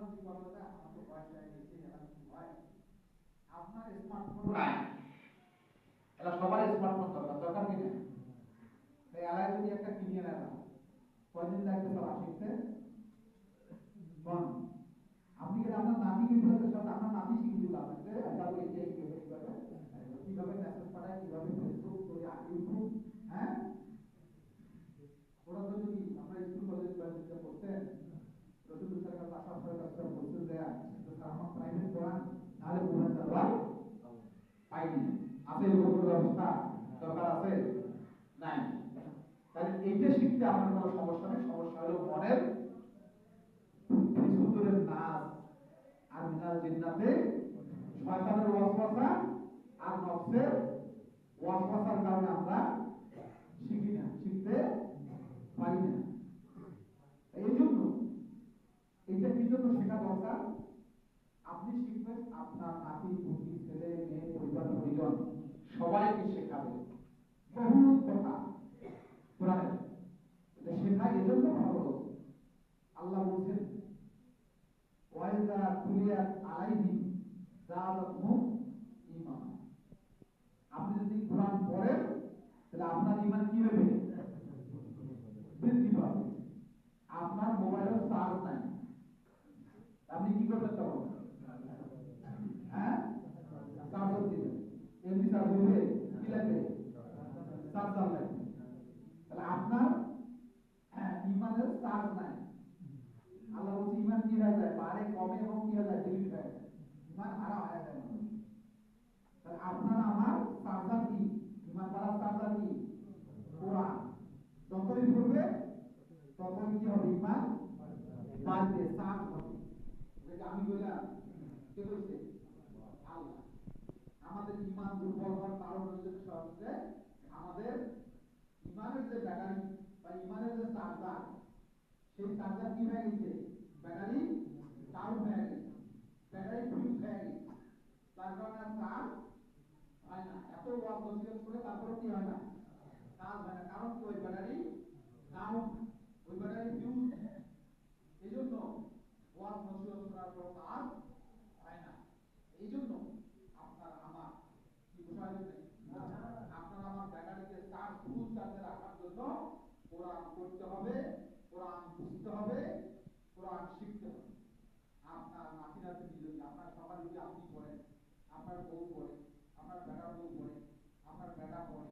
যদি বলা যায় আমার তো পয়সা নিয়েছি এরা কি হয় আপনার স্মার্টফোন নাই এরা সবার স্মার্টফোন দরকার কি না তাই এলাই যদি একটা কিনিয়ে নেয় না কয়দিন লাগবে সব শিখতে কোন আপনি কি আপনার নাতিকে বলতে সব আপনার নাতি শিখিয়ে দিল আপনাকে এটা বলে যে কিভাবে মেসেজ পাঠায় কিভাবে ফেসবুক করে ইউটিউব হ্যাঁ ওরা তো যদি আমরা স্কুল কলেজ ইউনিভার্সিটিতে পড়তেন রসুল স্যারের কাছে আসার পরে কাছে বলতেন যে আমার প্রাইভেট পড়ান নাহলে পড়ান চালবা পাইনি আছে এরকম ব্যবস্থা দরকার আছে নাই তাহলে এইটা শিখতে আমার কোনো সমস্যা নেই সমস্যা হলো মনের সুন্দরের নাচ আর মিনাল জিন্নাতে শয়তানের ওয়াসওয়াসা আর নফসের ওয়াসওয়াসার কারণে আমরা শিখি না শিখতে পারি না এই জন্য এইটা কি জন্য শেখা দরকার আপনি শিখবেন আপনার নাতি পুতি ছেলে মেয়ে পরিবার পরিজন সবাইকে শেখাবেন বহু কথা কোরআনে এটা শেখা এজন্য ভালো আল্লাহ বলছেন ওয়াইদা কুলিয়াত আলাইহিম যাদাতহুম ঈমান আপনি যদি কোরআন পড়েন তাহলে আপনার ঈমান কি হবে বৃদ্ধি পাবে আপনার মোবাইলের চার্জ নাই আপনি কি করবেন তখন হ্যাঁ চার্জার দিবেন এমনি চার্জ হবে কি লাগবে চার্জার লাগবে তাহলে আপনার ঈমানের চার্জ নাই আল্লাহ বলছে ঈমান কি হয়ে যায় বাড়ে কমে এবং কি হয়ে যায় ডিলিট হয়ে যায় ঈমান হারা হয়ে যায় তাহলে আপনার আমার চার্জার কি ঈমান বাড়ার চার্জার কি কোরআন যতই পড়বে ততই কি হবে ঈমান বাড়বে চার্জ হবে যেটা আমি বললাম কে বলছে আল্লাহ আমাদের ঈমান দুর্বল হওয়ার কারণ হচ্ছে আমাদের ঈমানের যে ব্যাটারি বা ঈমানের যে চার্জার সেই চার্জার কি হয়ে গেছে ব্যাটারি ডাউন হয়ে গেছে ব্যাটারি ফিউজ হয়ে গেছে তার কারণে আর চার্জ হয় না এত ওয়াট নসিহত করে তারপরে কি হয় না কাজ হয় না কারণ কি ওই ব্যাটারি ডাউন ওই ব্যাটারি ফিউজ এই জন্য ওয়াট নসিহত করার পর কাজ হয় না এই জন্য আপনার আমার কি বোঝা যাচ্ছে আপনার আমার ব্যাটারিতে চার্জ ফুল চার্জে রাখার জন্য কোরআন পড়তে হবে কোরআন বুঝতে হবে কোরআন শিখতে হবে আপনার নাতি নাতি যদি আপনার সকালে যদি আপনি পড়েন আপনার বউ পড়ে আপনার বেটা বউ পড়ে আপনার বেটা পড়ে